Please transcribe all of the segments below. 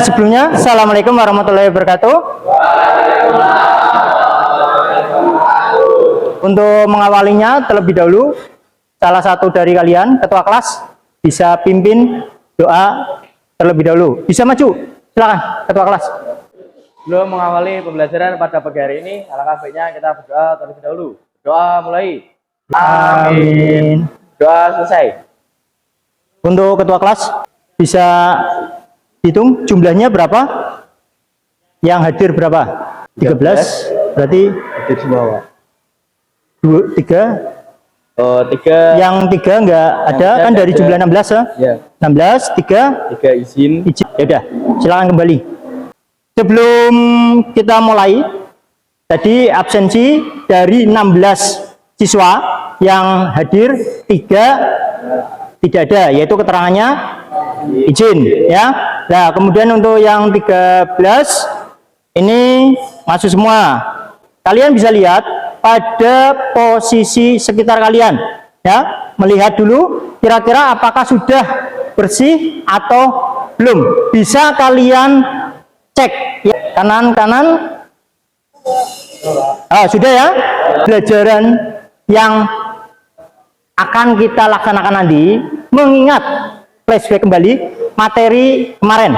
Sebelumnya, Assalamualaikum warahmatullahi wabarakatuh. Untuk mengawalinya, terlebih dahulu, salah satu dari kalian, ketua kelas, bisa pimpin doa terlebih dahulu. Bisa maju, silakan, ketua kelas. Sebelum mengawali pembelajaran pada pagi hari ini, alangkah baiknya kita berdoa terlebih dahulu. Doa mulai. Amin. Doa selesai. Untuk ketua kelas, bisa hitung jumlahnya berapa? Yang hadir berapa? 13. Berarti Hadir semua, Pak. 3. Tiga. Yang 3 enggak ada kan dari jumlah 16 ya? Ya. 16, 3. Tiga izin. Ya udah, silakan kembali. Sebelum kita mulai, tadi absensi dari 16 siswa yang hadir 3 tidak ada, yaitu keterangannya izin ya. Nah, kemudian untuk yang 13 ini masuk semua. Kalian bisa lihat pada posisi sekitar kalian ya, melihat dulu kira-kira apakah sudah bersih atau belum. Bisa kalian cek ya, kanan sudah ya. Pelajaran yang akan kita laksanakan nanti mengingat flashback kembali materi kemarin,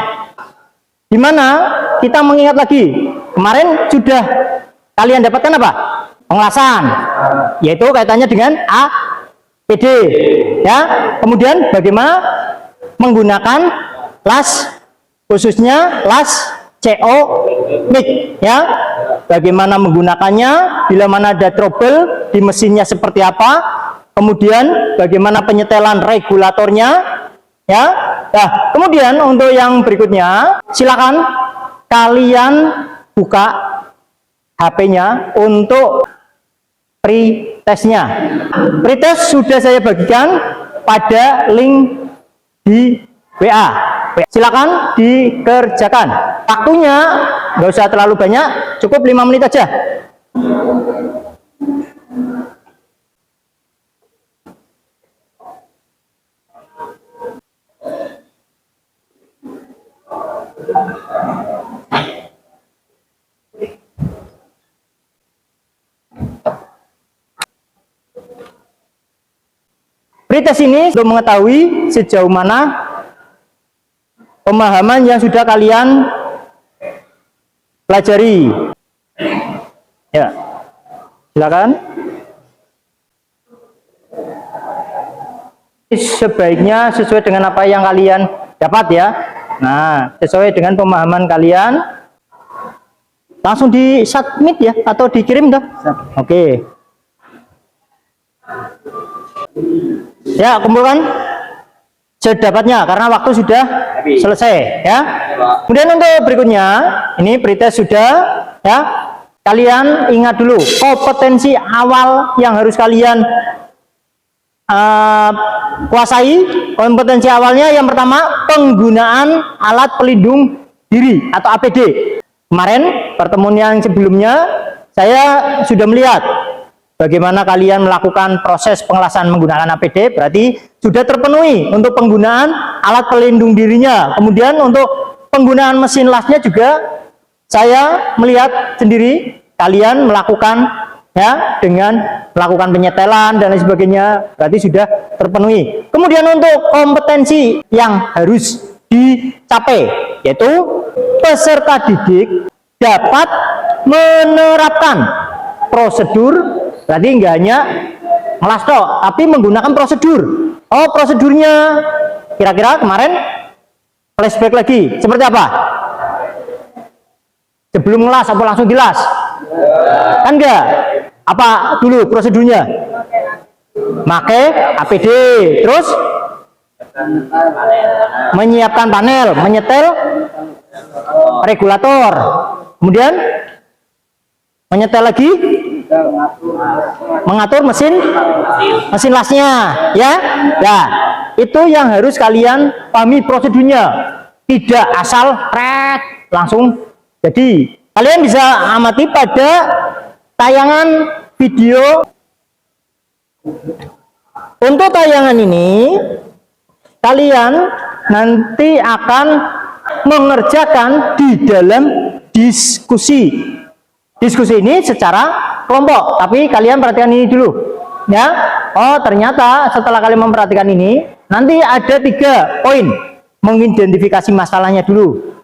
dimana kita mengingat lagi kemarin sudah kalian dapatkan apa? Pengelasan, yaitu kaitannya dengan APD ya. Kemudian bagaimana menggunakan las, khususnya las CO mic ya, bagaimana menggunakannya, bila mana ada trouble di mesinnya seperti apa, kemudian bagaimana penyetelan regulatornya ya. Nah, kemudian untuk yang berikutnya silakan kalian buka HP-nya untuk pretestnya. Pretest sudah saya bagikan pada link di WA. Silakan dikerjakan. Waktunya nggak usah terlalu banyak, cukup 5 menit aja. Pretest ini untuk mengetahui sejauh mana pemahaman yang sudah kalian pelajari. Ya, silakan. Sebaiknya sesuai dengan apa yang kalian dapat ya. Nah, sesuai dengan pemahaman kalian, langsung di submit ya, atau dikirim dah. Oke. Ya, kumpulkan sedapatnya karena waktu sudah selesai ya. Kemudian untuk berikutnya, ini pretest sudah ya. Kalian ingat dulu kompetensi awal yang harus kalian kuasai. Kompetensi awalnya yang pertama, penggunaan alat pelindung diri atau APD. Kemarin pertemuan yang sebelumnya saya sudah melihat bagaimana kalian melakukan proses pengelasan menggunakan APD, berarti sudah terpenuhi untuk penggunaan alat pelindung dirinya. Kemudian untuk penggunaan mesin lasnya juga saya melihat sendiri kalian melakukan ya, dengan melakukan penyetelan dan lain sebagainya, berarti sudah terpenuhi. Kemudian untuk kompetensi yang harus dicapai, yaitu peserta didik dapat menerapkan prosedur, berarti enggak hanya ngelas tok, tapi menggunakan prosedur. Oh, prosedurnya kira-kira kemarin flashback lagi seperti apa? Sebelum ngelas apa langsung dilas? Kan enggak? Apa dulu prosedurnya? Pakai APD, terus menyiapkan panel, menyetel regulator, kemudian menyetel lagi, mengatur mesin lasnya ya. Nah, itu yang harus kalian pahami prosedurnya, tidak asal langsung jadi. Kalian bisa amati pada tayangan video. Untuk tayangan ini kalian nanti akan mengerjakan di dalam diskusi. Diskusi ini secara kelompok, tapi kalian perhatikan ini dulu ya. Oh, ternyata setelah kalian memperhatikan ini, nanti ada 3 poin mengidentifikasi masalahnya dulu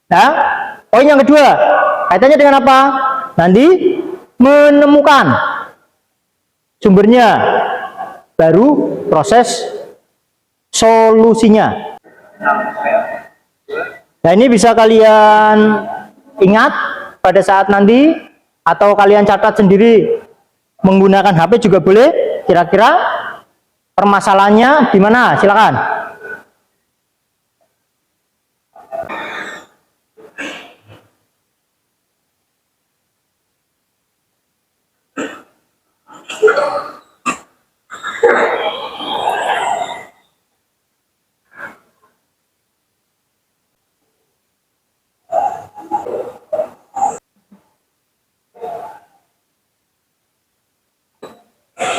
ya. Poin yang kedua kaitannya dengan apa? Nanti menemukan sumbernya, baru proses solusinya. Nah, ini bisa kalian ingat pada saat nanti, atau kalian catat sendiri menggunakan HP juga boleh. Kira-kira permasalahannya di mana? Silakan.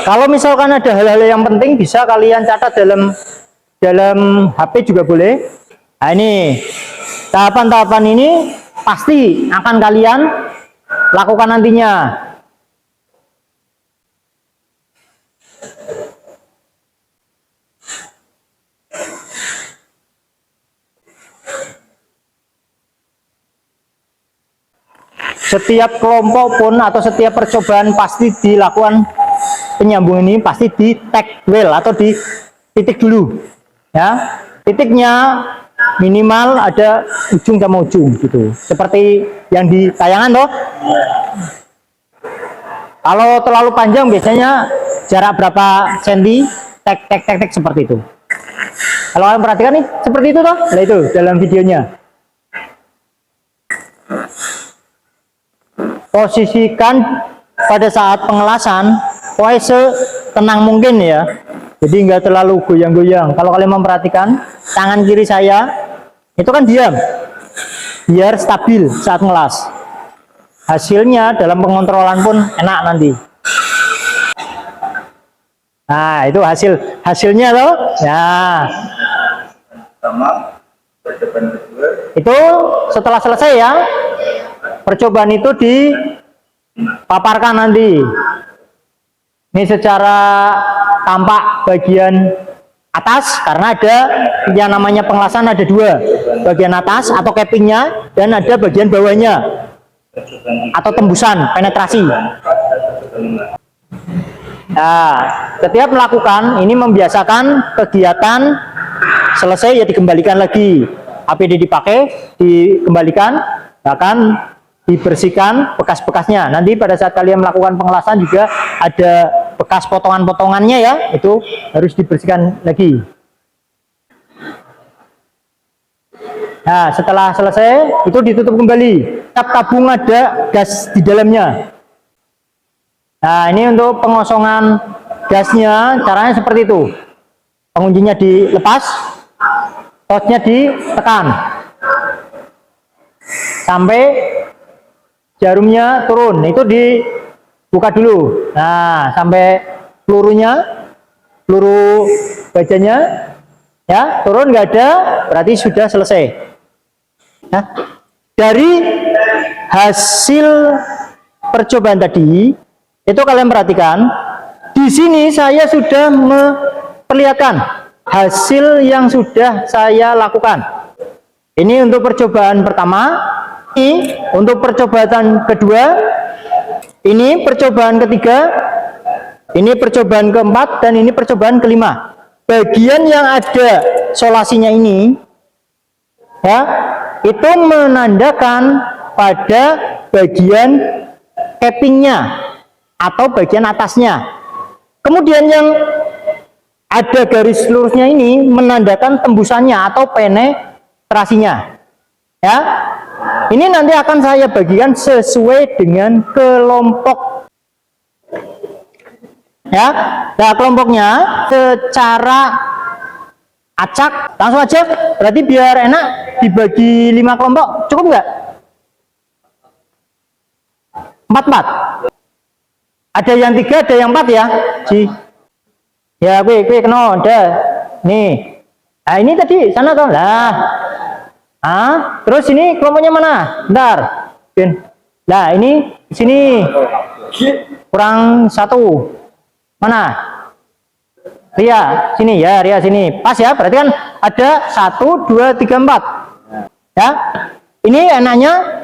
Kalau misalkan ada hal-hal yang penting, bisa kalian catat dalam HP juga boleh. Nah, ini tahapan-tahapan ini pasti akan kalian lakukan nantinya. Setiap kelompok pun atau setiap percobaan pasti dilakukan penyambung ini, pasti di tag well atau di titik dulu ya. Titiknya minimal ada ujung sama ujung gitu, seperti yang di tayangan toh. Kalau terlalu panjang biasanya jarak berapa senti, tag seperti itu. Kalau kalian perhatikan nih seperti itu toh. Nah, itu dalam videonya. Posisikan pada saat pengelasan pokoknya setenang mungkin ya, jadi nggak terlalu goyang-goyang. Kalau kalian memperhatikan tangan kiri saya itu kan diam biar stabil saat ngelas. Hasilnya dalam pengontrolan pun enak nanti. Nah, itu hasilnya loh ya. Itu setelah selesai ya, percobaan itu dipaparkan nanti. Ini secara tampak bagian atas, karena ada yang namanya pengelasan ada 2, bagian atas atau cappingnya, dan ada bagian bawahnya atau tembusan penetrasi. Nah, setiap melakukan ini membiasakan kegiatan selesai ya dikembalikan lagi. APD dipakai, dikembalikan, bahkan dibersihkan bekas-bekasnya. Nanti pada saat kalian melakukan pengelasan juga ada bekas potongan-potongannya ya, itu harus dibersihkan lagi. Nah, setelah selesai itu ditutup kembali. Tiap tabung ada gas di dalamnya. Nah, ini untuk pengosongan gasnya caranya seperti itu. Penguncinya dilepas, tosnya ditekan sampai jarumnya turun, itu dibuka dulu. Nah, sampai peluru bajanya ya turun, nggak ada, berarti sudah selesai. Nah, dari hasil percobaan tadi itu kalian perhatikan di sini saya sudah memperlihatkan hasil yang sudah saya lakukan. Ini untuk percobaan pertama. Ini untuk percobaan kedua, ini percobaan ketiga, ini percobaan keempat, dan ini percobaan kelima. Bagian yang ada solasinya ini ya, itu menandakan pada bagian cappingnya atau bagian atasnya. Kemudian yang ada garis lurusnya ini menandakan tembusannya atau penetrasinya ya. Ini nanti akan saya bagikan sesuai dengan kelompok ya. Nah, kelompoknya secara acak langsung aja, berarti biar enak dibagi 5 kelompok, cukup nggak? 4. Ada yang 3, ada yang 4 ya. Ya, kue kena ada nih. Nah, ini tadi sana toh lah. Terus ini kelompoknya mana? Bentar. Nah, ini sini kurang 1. Mana? Ria, sini ya, Ria sini. Pas ya, berarti kan ada 1, 2, 3, 4. Ya. Ini enaknya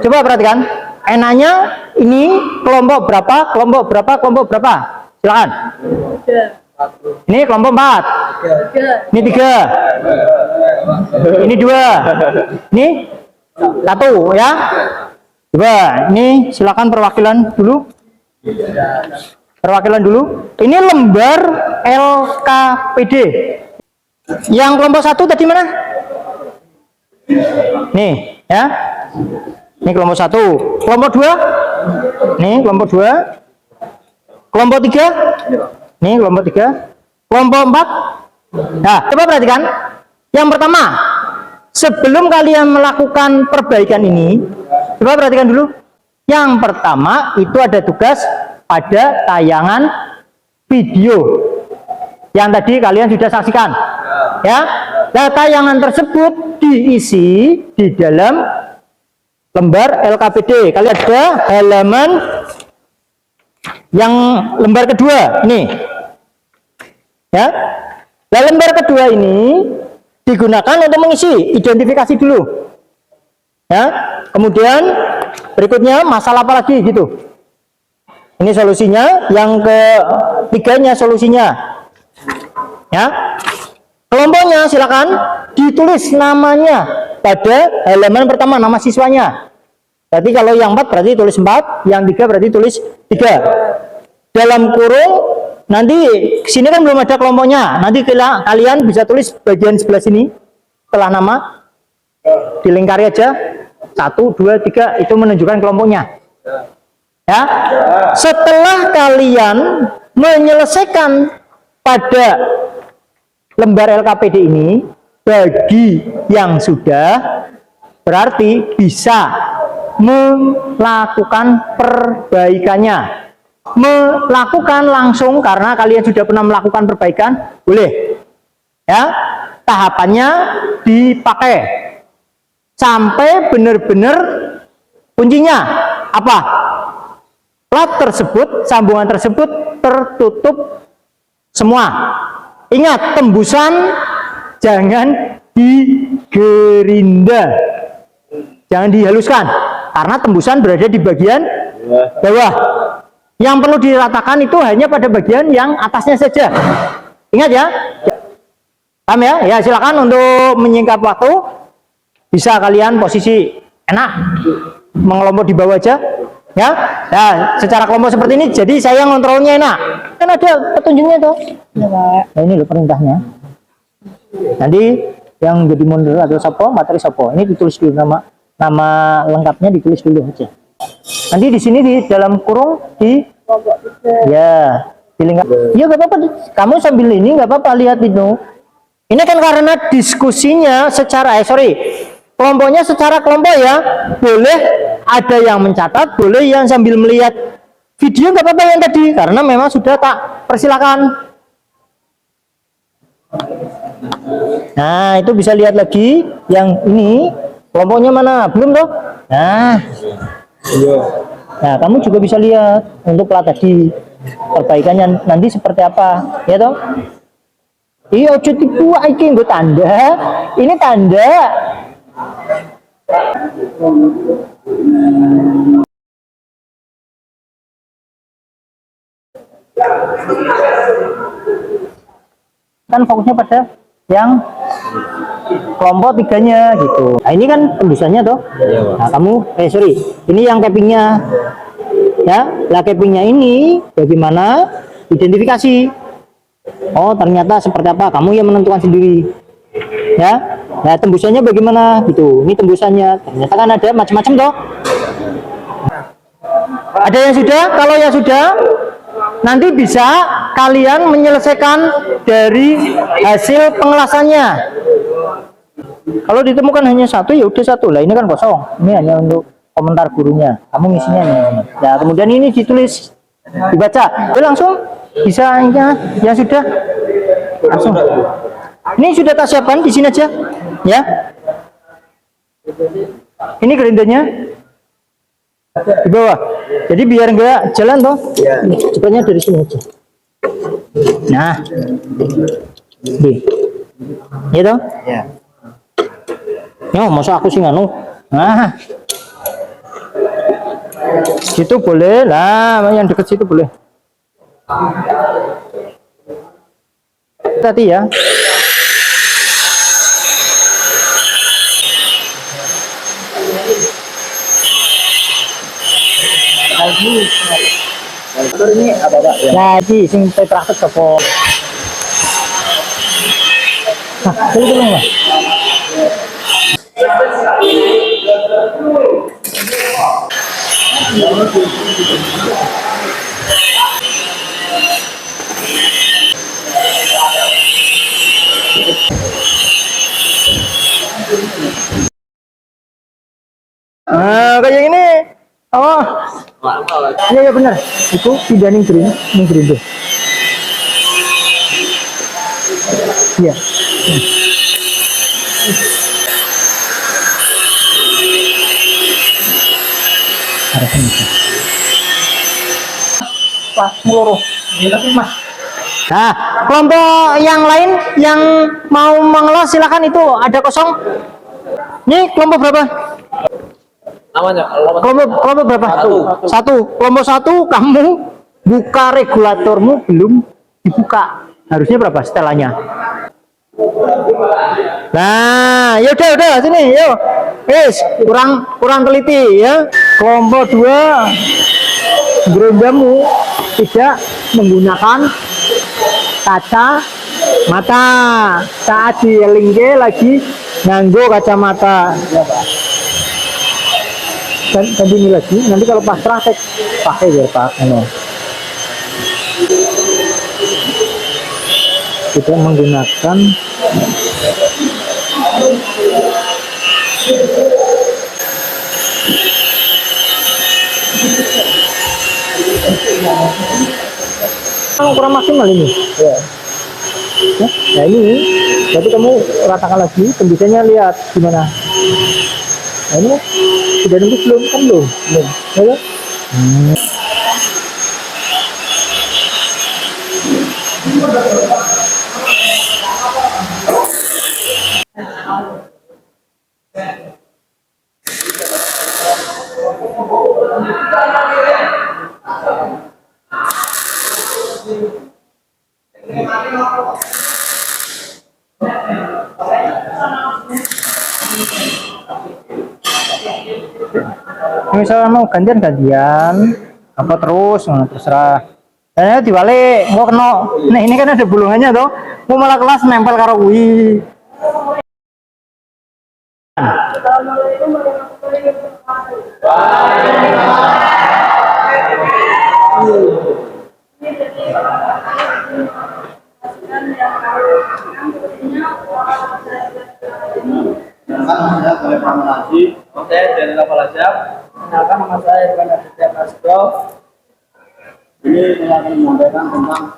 coba perhatikan. Enaknya ini kelompok berapa? Kelompok berapa? Kelompok berapa? Silakan. Ini kelompok 4. Ini 3. Ini 2. Ini 1 ya. Coba ini silakan perwakilan dulu. Perwakilan dulu. Ini lembar LKPD. Yang kelompok 1 tadi mana? Nih, ya. Ini kelompok 1. Kelompok 2? Nih, kelompok 2. Kelompok 3? Nih, kelompok 3. Kelompok 4? Nah, coba perhatikan. Yang pertama, sebelum kalian melakukan perbaikan ini, coba perhatikan dulu. Yang pertama, itu ada tugas pada tayangan video yang tadi kalian sudah saksikan, ya. Nah, tayangan tersebut diisi di dalam lembar LKPD. Kalian ada halaman yang lembar kedua, nih, ya. Nah, lembar kedua ini digunakan untuk mengisi identifikasi dulu, ya. Kemudian berikutnya masalah apa lagi gitu. Ini solusinya, yang ketiganya solusinya. Ya. Kelompoknya silakan ditulis namanya pada halaman pertama, nama siswanya. Berarti kalau yang 4 berarti tulis 4, yang 3 berarti tulis 3. Dalam kurung nanti sini kan belum ada kelompoknya. Nanti kalian bisa tulis bagian sebelah sini setelah nama. Dilingkari aja 1, 2, 3 itu menunjukkan kelompoknya. Ya, setelah kalian menyelesaikan pada lembar LKPD ini, bagi yang sudah berarti bisa melakukan perbaikannya. Melakukan langsung karena kalian sudah pernah melakukan perbaikan, boleh. Ya, tahapannya dipakai sampai benar-benar kuncinya apa? Plat tersebut, sambungan tersebut tertutup semua. Ingat, tembusan jangan digerinda, jangan dihaluskan, karena tembusan berada di bagian bawah. Yang perlu diratakan itu hanya pada bagian yang atasnya saja. Ingat ya. Paham ya? Ya, silakan untuk menyingkat waktu. Bisa kalian posisi enak mengelompok di bawah aja. Ya, nah secara kelompok seperti ini, jadi saya ngontrolnya enak. Kan ada petunjuknya tuh. Nah, ini loh perintahnya. Nanti yang jadi moderator sopo, materi sopo. Ini ditulis dulu nama lengkapnya ditulis dulu aja. Nanti di sini di dalam kurung ya pilih. Ya nggak apa-apa. Kamu sambil ini nggak apa-apa lihat itu. Ini kan karena diskusinya secara kelompoknya secara kelompok ya, boleh ada yang mencatat, boleh yang sambil melihat video, nggak apa-apa yang tadi, karena memang sudah tak persilakan. Nah, itu bisa lihat lagi yang ini, kelompoknya mana, belum toh? Nah, kamu juga bisa lihat untuk plat tadi, perbaikannya nanti seperti apa, ya toh? Iya, ojo tipu, iki nggo tanda, ini tanda. Kan fokusnya pada yang kelompok 3-nya gitu. Nah, ini kan tembusannya toh. Nah, kamu ini yang cappingnya ya. Lah cappingnya ini bagaimana identifikasi? Oh, ternyata seperti apa, kamu yang menentukan sendiri ya. Nah, tembusannya bagaimana gitu. Ini tembusannya ternyata kan ada macam-macam toh. Ada yang sudah, kalau yang sudah nanti bisa kalian menyelesaikan dari hasil pengelasannya. Kalau ditemukan hanya satu, ya udah satu lah, ini kan kosong. Ini hanya untuk komentar gurunya, kamu ngisinya nih. Nah, kemudian ini ditulis, dibaca. Langsung bisa yang sudah langsung. Ini sudah tak siapkan di sini aja ya. Ini gerindanya di bawah. Jadi biar enggak jalan toh. Iya. Cepatnya dari sini aja. Nah. Di. Iya toh? Iya. Ya, masa aku sih nganu. Nah. Situ boleh lah, yang dekat situ boleh. Tadi ya. Ini apa Pak? Nah, iki sing praktek apa? Nah, tolong lah. Kayak ini. Oh. Iya ya benar. Itu tidak ning green tuh. Iya. Harusnya bisa. Pas meloro. Mas. Nah, kelompok yang lain yang mau mengelola silakan, itu ada kosong. Ini kelompok berapa? Namanya Kelompok berapa? Satu. Kelompok satu, kamu buka regulatormu belum dibuka. Harusnya berapa setelannya? Nah, yaudah sini, yuk. Kurang teliti ya. Kelompok dua, gerondamu tidak menggunakan kaca mata. Saat dielingke lagi nganggo kacamata. Ya, Pak. Dan ini lagi, nanti kalau pas praktek pakai ya Pak. Tidak menggunakan kurang maksimal ini. Ya. Nah ini, jadi kamu ratakan lagi, pembisanya lihat gimana. Nah ini sudah nembus belum? Kan belum. Ya, misalnya mau gantian apa terus, terserah. Dan dibalik mau kena. Nah ini kan ada bulungannya tuh, mau malah kelas nempel karo kuwi. Saya dari Level Azab. Kenalkan, nama saya Iwan Aditya Prasetyo. Ini saya akan menyampaikan tentang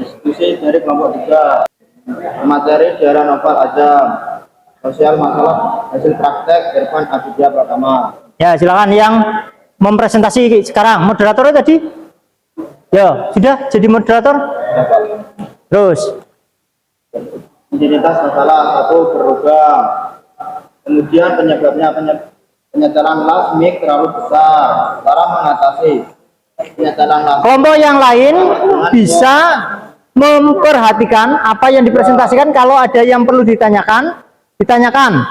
diskusi dari kelompok 3, materi daerah Novel Azam, sosial masalah hasil praktek Irfan Aditya Pratama. Ya silakan yang mempresentasi sekarang. Moderatornya tadi? Ya sudah jadi moderator. Terus Identitas masalah 1, berlubang. Kemudian penyebabnya penyetelan las mic terlalu besar. Cara mengatasi penyetelan las. kelompok yang lain bisa memperhatikan apa yang dipresentasikan. Kalau ada yang perlu ditanyakan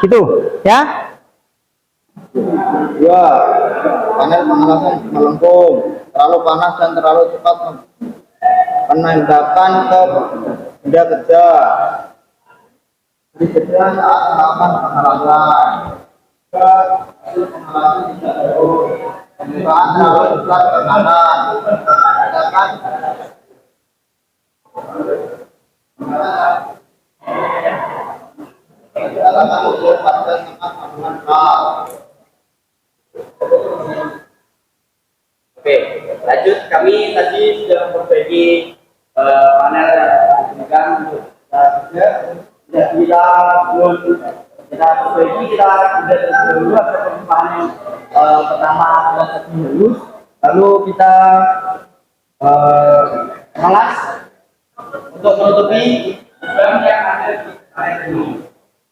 gitu ya. 2, panel pengawasan melengkung, terlalu panas dan terlalu cepat penembakan ke benda kerja. Berbeda saat melakukan pengawasan. Pengawasan tidak terus. Pembukaan terlalu cepat ke kanan. Sedangkan Oke, lanjut. Kami tadi sudah memperbaiki panel yang digunakan untuk kerja. Tidak bilang kita perbaiki, kita sudah dulu ada permukaan yang pertama lebih halus, lalu kita melas untuk menutupi lubang yang ada di area ini.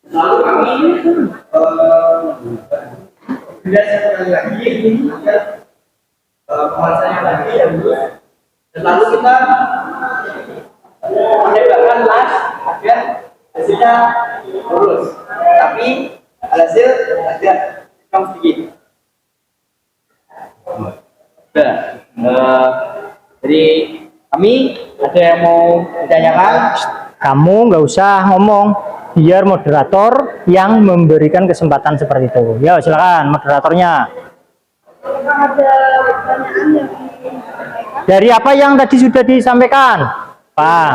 Lalu kami bilas sekali lagi ini agar pemalasannya lagi halus, dan lalu kita menembakkan las agar hasilnya lurus, tapi hasil agak hitam sedikit. Jadi kami ada yang mau ditanyakan? Kamu nggak usah ngomong, biar moderator yang memberikan kesempatan seperti itu. Ya, silakan moderatornya. Ada pertanyaan yang disampaikan. Dari apa yang tadi sudah disampaikan, Pak?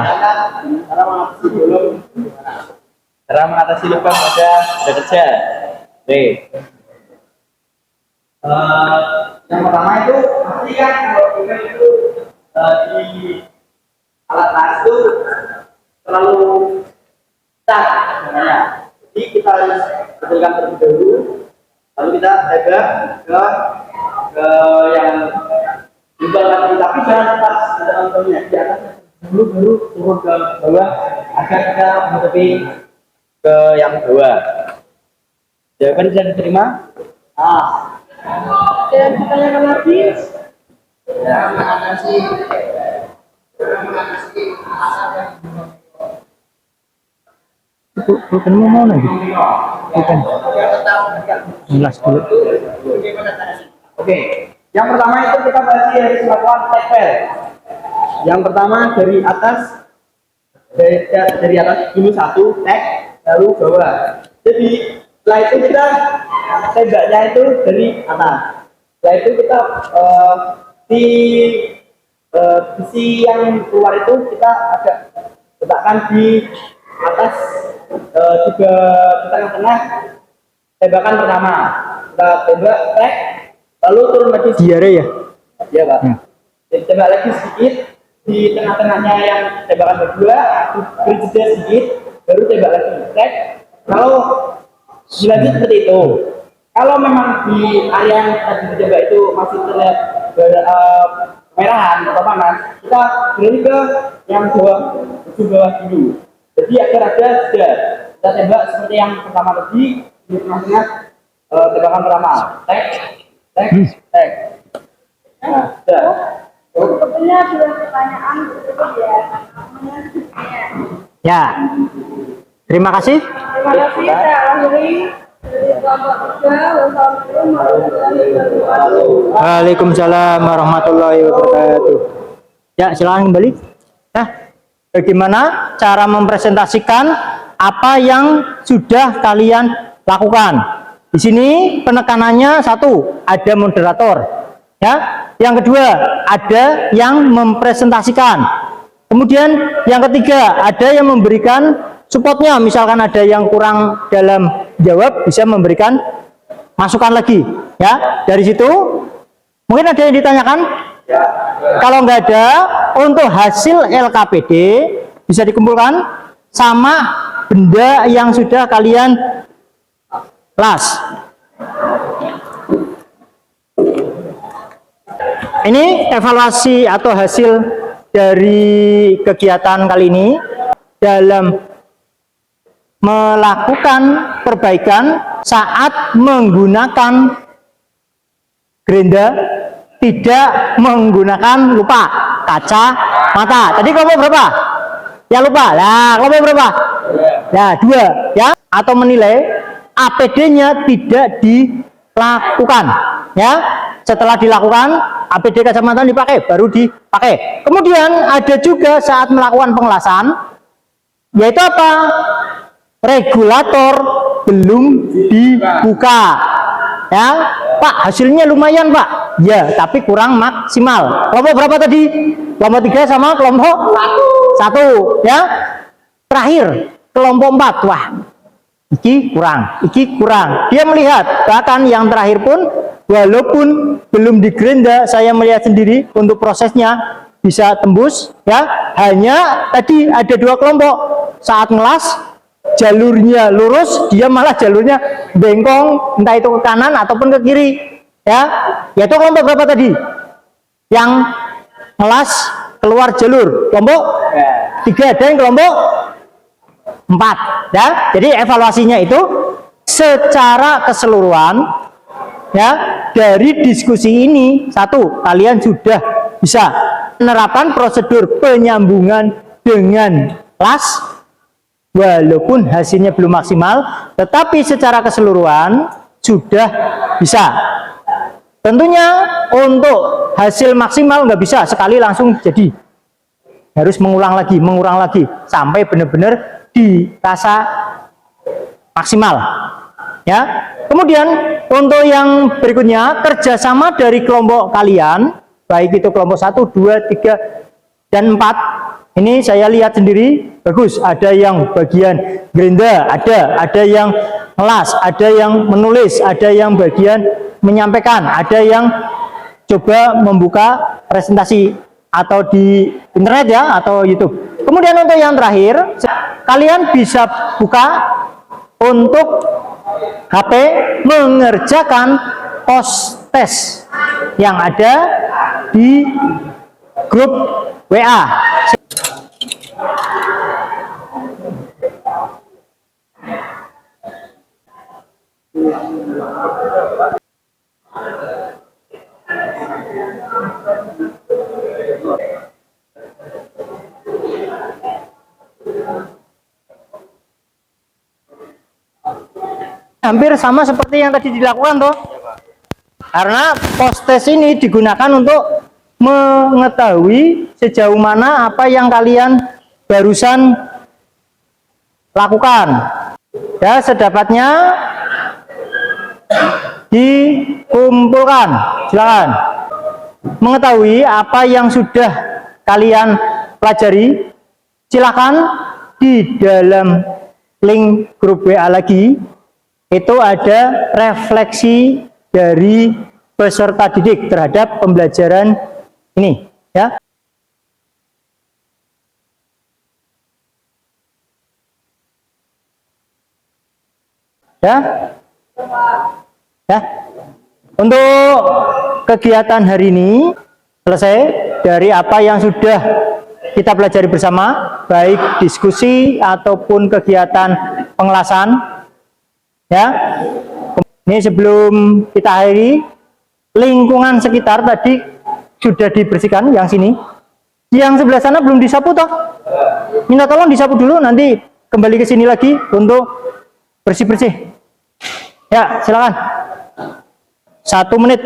Cara mengatasi lubang pada kerja. Oke. Yang pertama itu pastikan kalau lubang itu di alat las itu terlalu besar namanya. Jadi kita harus betulkan terlebih dahulu, lalu kita tembak ke yang lubang tadi, tapi jangan pas di dalam tengahnya, di atas dulu baru turun ke bawah agar kita menutupi ke yang bawah. Jawaban bisa diterima? Dan ditanyakan lagi. Ya, mengatasi Bukan mau lagi. Bukan. Jelas dulu. Oke, yang pertama itu kita berarti harus melakukan tempel. Yang pertama dari atas dulu satu tag, lalu bawah. Jadi setelah itu kita tembaknya itu dari atas. Setelah itu kita di besi yang keluar itu kita agak letakkan di atas, juga di tengah-tengah tembakan pertama. Kita tembak tag, lalu turun lagi. Diare ya? Iya, Pak. Jadi tembak lagi sedikit di tengah-tengahnya yang tembakan kedua, beri jeda sedikit, baru tembak lagi tag. Kalau dilanjut seperti itu. Kalau memang di area yang tadi ditembak itu masih terlihat kemerahan atau panas, kita beralih ke yang ujung bawah dulu. Jadi agar ada jeda, kita tembak seperti yang pertama tadi di tengah-tengah tembakan pertama, tag, tag, tag. Nah, sudah. Sepertinya ada pertanyaan berikut ya. Ya. Terima kasih. Terima kasih. Saya akhiri dari kelompok 3. Wassalamualaikum warahmatullahi wabarakatuh. Waalaikumsalam warahmatullahi wabarakatuh. Ya, silakan kembali. Nah, bagaimana cara mempresentasikan apa yang sudah kalian lakukan? Di sini penekanannya satu, ada moderator. Ya, yang kedua, ada yang mempresentasikan. Kemudian yang ketiga, ada yang memberikan supportnya. Misalkan ada yang kurang dalam jawab, bisa memberikan masukan lagi. Ya, dari situ mungkin ada yang ditanyakan. Kalau nggak ada, untuk hasil LKPD bisa dikumpulkan sama benda yang sudah kalian las. Ini evaluasi atau hasil dari kegiatan kali ini dalam melakukan perbaikan saat menggunakan gerinda, tidak menggunakan lupa kaca mata. Tadi kelompok berapa? Ya lupa. Lah, kelompok berapa? Ya, 2 ya. Atau menilai APD-nya tidak dilakukan. Ya. Setelah dilakukan, APD kacamata dipakai, baru dipakai. Kemudian ada juga saat melakukan pengelasan, yaitu apa? Regulator belum dibuka. Ya, Pak, hasilnya lumayan, Pak. Ya, tapi kurang maksimal. Kelompok berapa tadi? Kelompok 3 sama kelompok 1. Ya. Terakhir, kelompok 4. Wah, iki kurang. Dia melihat, bahkan yang terakhir pun walaupun belum digerinda, saya melihat sendiri untuk prosesnya bisa tembus. Ya, hanya tadi ada 2 kelompok saat ngelas jalurnya lurus, dia malah jalurnya bengkong, entah itu ke kanan ataupun ke kiri. Ya, yaitu kelompok berapa tadi? Yang ngelas keluar jalur, kelompok 3 dan kelompok 4. Ya, jadi evaluasinya itu secara keseluruhan, ya, dari diskusi ini, satu, kalian sudah bisa menerapkan prosedur penyambungan dengan kelas, walaupun hasilnya belum maksimal, tetapi secara keseluruhan sudah bisa. Tentunya untuk hasil maksimal nggak bisa sekali langsung jadi, harus mengulang lagi sampai benar-benar dirasa maksimal. Ya. Kemudian untuk yang berikutnya, kerjasama dari kelompok kalian, baik itu kelompok 1, 2, 3, dan 4. Ini saya lihat sendiri bagus. Ada yang bagian gerinda, ada yang ngelas, ada yang menulis, ada yang bagian menyampaikan, ada yang coba membuka presentasi atau di internet ya, atau YouTube. Kemudian untuk yang terakhir, kalian bisa buka untuk HP mengerjakan post test yang ada di grup WA. Hampir sama seperti yang tadi dilakukan toh. Karena post test ini digunakan untuk mengetahui sejauh mana apa yang kalian barusan lakukan. Ya, sedapatnya dikumpulkan. Silakan. Mengetahui apa yang sudah kalian pelajari, silakan di dalam link grup WA lagi. Itu ada refleksi dari peserta didik terhadap pembelajaran ini, ya. Ya. Ya. Untuk kegiatan hari ini selesai dari apa yang sudah kita pelajari bersama, baik diskusi ataupun kegiatan pengelasan. Ya, ini sebelum kita akhiri, lingkungan sekitar tadi sudah dibersihkan, yang sini, yang sebelah sana belum disapu toh, minta tolong disapu dulu, nanti kembali ke sini lagi untuk bersih-bersih. Ya, silakan. 1 menit.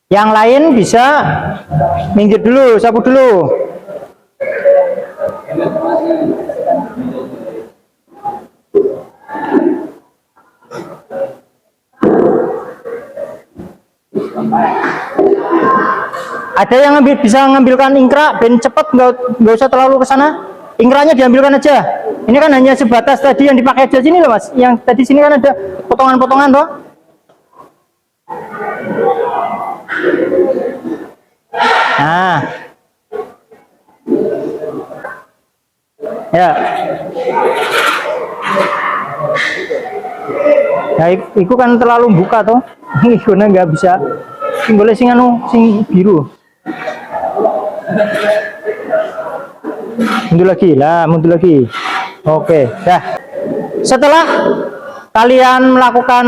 Yang lain bisa minggir dulu, sapu dulu. Ada yang bisa ngambilkan ingkra, ben cepet, nggak usah terlalu ke sana. Ingkranya diambilkan aja. Ini kan hanya sebatas tadi yang dipakai aja sini loh mas. Yang tadi sini kan ada potongan-potongan toh. Nah, ya. Ya, itu kan terlalu buka toh. Itu nggak bisa. Sing boleh sing anu, sing biru. Mundur lagi lah, mundur lagi. Oke, dah. Setelah kalian melakukan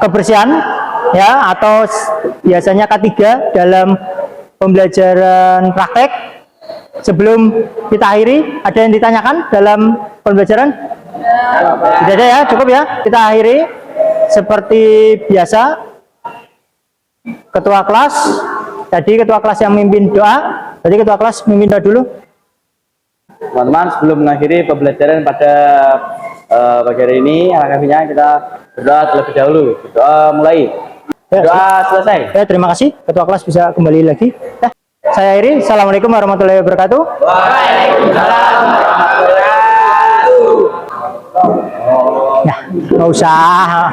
kebersihan, ya, atau biasanya K3 dalam pembelajaran praktek, sebelum kita akhiri, ada yang ditanyakan dalam pembelajaran? Tidak ada ya, cukup ya. Kita akhiri seperti biasa. Ketua kelas, tadi ketua kelas yang mimpin doa. Tadi ketua kelas mimpin doa dulu. Teman-teman, sebelum mengakhiri pembelajaran pada pagi hari ini, alangkahnya kita berdoa terlebih dahulu. Doa mulai. Ya, doa selesai. Ya, terima kasih. Ketua kelas bisa kembali lagi. Ya, saya akhiri. Assalamualaikum warahmatullahi wabarakatuh. Waalaikumsalam warahmatullahi wabarakatuh. Ya, nggak usah.